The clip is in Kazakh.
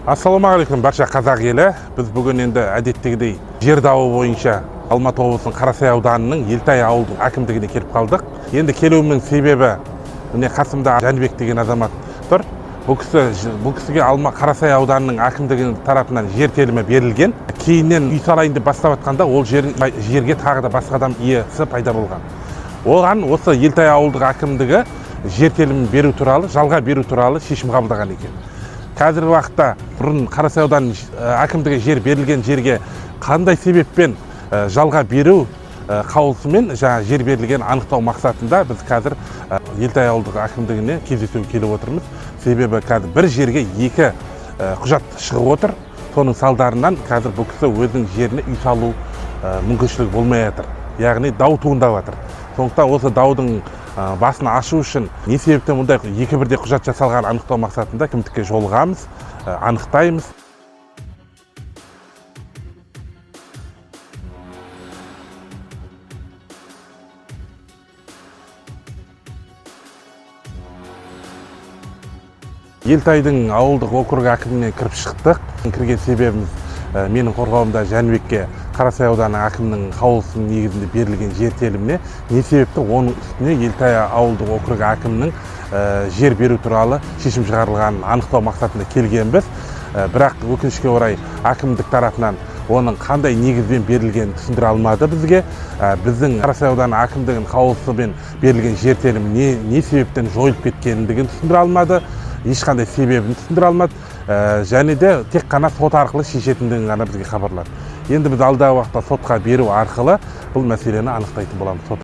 Ассалаумағалейкум барша қазақ елі. Біз бүгін енді әдеттегідей жер дауы бойынша Алматы облысының Қарасай ауданының Елтай ауылдық әкімдігіне келіп қалдық. Енді келуімнің себебі, міне қасымда Жәнібек деген азамат тұр. Бұл кісіге Қарасай ауданының әкімдігінің тарапынан жер телімі берілген. Кейіннен үй салайын деп бастап жатқанда ол жерге тағы да басқа адам иесі пайда болған. Оған осы Елтай ауылдық әкімдігі жер телімін беру туралы, жалға беру туралы шешім қабылдаған екен. Қазіргі уақытта бұрын Қарасай ауданының әкімдігі жер берілген жерге қандай себеппен жалға беру қаулысымен жер берілген анықтау мақсатында біз қазір Елтай ауылдық әкімдігіне кездесуге келіп отырмыз. Себебі қазір бір жерге екі құжат шығып отыр. Соның салдарынан қазір бұл кісі өзінің жеріне үй салу мүмкіншілігі болмай жатыр. Яғни дау туындап жатыр. Сондықтан осы даудың басын ашу үшін не себептен мұндай екі бірдей құжат жасалған анықтау мақсатында әкімдікке жолығамыз, анықтаймыз. Елтайдың ауылдық округ әкіміне кіріп шықтық. Кірген себебіміз менің қорғауымда Жәнібекке Қарасай ауданы әкімінің қаулысының негізінде берілген жер теліміне не себепті оның үстіне Елтай ауылдық округ әкімінің жер беру туралы шешім шығарылғанын анықтау мақсатында келгенбіз. Бірақ өкінішке орай әкімдік тарапынан оның қандай негізбен берілгенін түсіндіре алмады бізге. Біздің Қарасай ауданы әкімдігінің қаулысымен берілген жер телімі не себептен жойылып кеткендігін түсіндіре алмады. Ешқандай себебін түсіндіре алмады. Және де тек қана сот арқылы шешетіндігін ғана бізге хабарлады. Енді біз алдағы уақытта сотқа беру арқылы бұл мәселені анықтайтын боламыз.